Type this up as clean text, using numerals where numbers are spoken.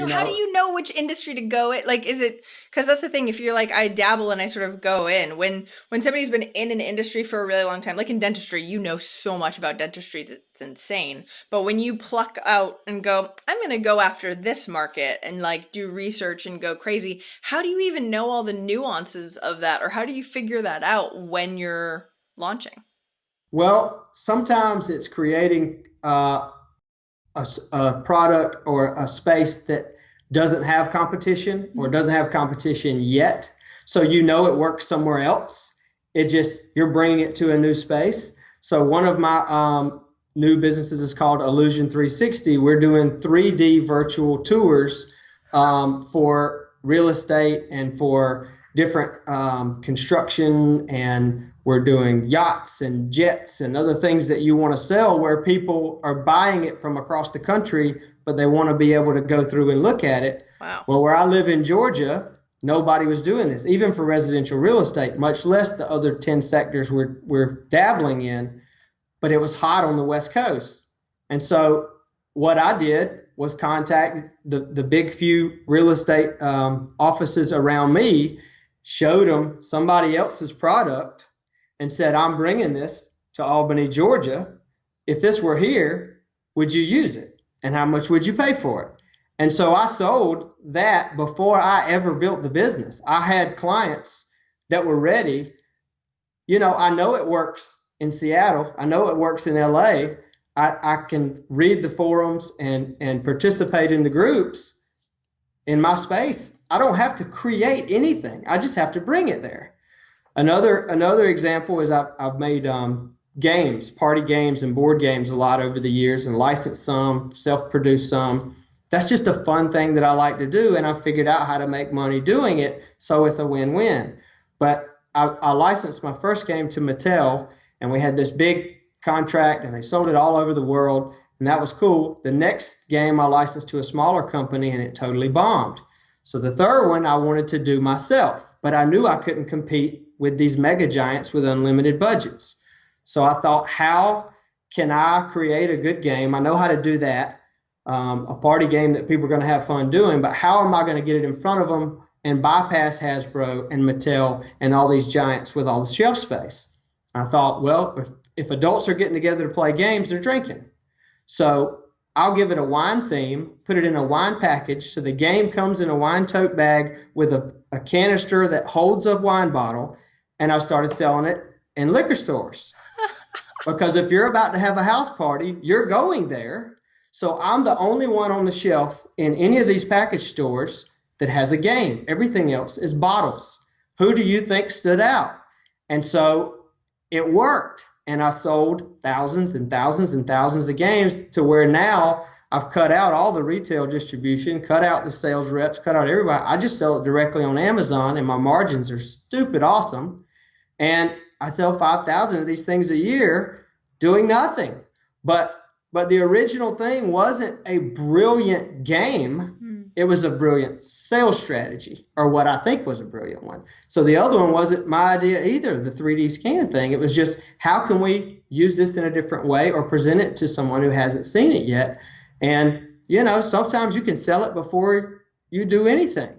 So how do you know which industry to go in? Like, is it, because that's the thing, if you're like, I dabble and I sort of go in, when somebody's been in an industry for a really long time, like in dentistry, you know so much about dentistry, it's insane. But when you pluck out and go, I'm going to go after this market and like do research and go crazy, how do you even know all the nuances of that? Or how do you figure that out when you're launching? Well, sometimes it's creating a product or a space that doesn't have competition or doesn't have competition yet. So you know it works somewhere else. It just, you're bringing it to a new space. So one of my new businesses is called Illusion 360. We're doing 3D virtual tours for real estate and for different construction, and we're doing yachts and jets and other things that you want to sell where people are buying it from across the country, but they want to be able to go through and look at it. Wow. Well, where I live in Georgia, nobody was doing this, even for residential real estate, much less the other 10 sectors we're dabbling in, but it was hot on the West Coast. And so what I did was contact the big few real estate offices around me, showed them somebody else's product and said, I'm bringing this to Albany, Georgia. If this were here, would you use it? And how much would you pay for it? And so I sold that before I ever built the business. I had clients that were ready. You know, I know it works in Seattle. I know it works in LA. I can read the forums and participate in the groups in my space. I don't have to create anything. I just have to bring it there. Another example is I've made games, party games and board games a lot over the years, and licensed some, self-produced some. That's just a fun thing that I like to do, and I figured out how to make money doing it, so it's a win-win. But I licensed my first game to Mattel, and we had this big contract, and they sold it all over the world, and that was cool. The next game I licensed to a smaller company, and it totally bombed. So the third one I wanted to do myself, but I knew I couldn't compete with these mega giants with unlimited budgets. So I thought, how can I create a good game? I know how to do that, a party game that people are going to have fun doing, but how am I going to get it in front of them and bypass Hasbro and Mattel and all these giants with all the shelf space? I thought, well, if adults are getting together to play games, they're drinking. So I'll give it a wine theme, put it in a wine package. So the game comes in a wine tote bag with a canister that holds a wine bottle. And I started selling it in liquor stores. Because if you're about to have a house party, you're going there. So I'm the only one on the shelf in any of these package stores that has a game. Everything else is bottles. Who do you think stood out? And so it worked. And I sold thousands and thousands and thousands of games to where now I've cut out all the retail distribution, cut out the sales reps, cut out everybody. I just sell it directly on Amazon, and my margins are stupid awesome. And I sell 5,000 of these things a year doing nothing. But the original thing wasn't a brilliant game. It was a brilliant sales strategy, or what I think was a brilliant one. So the other one wasn't my idea either, the 3D scan thing. It was just, how can we use this in a different way or present it to someone who hasn't seen it yet? And, you know, sometimes you can sell it before you do anything.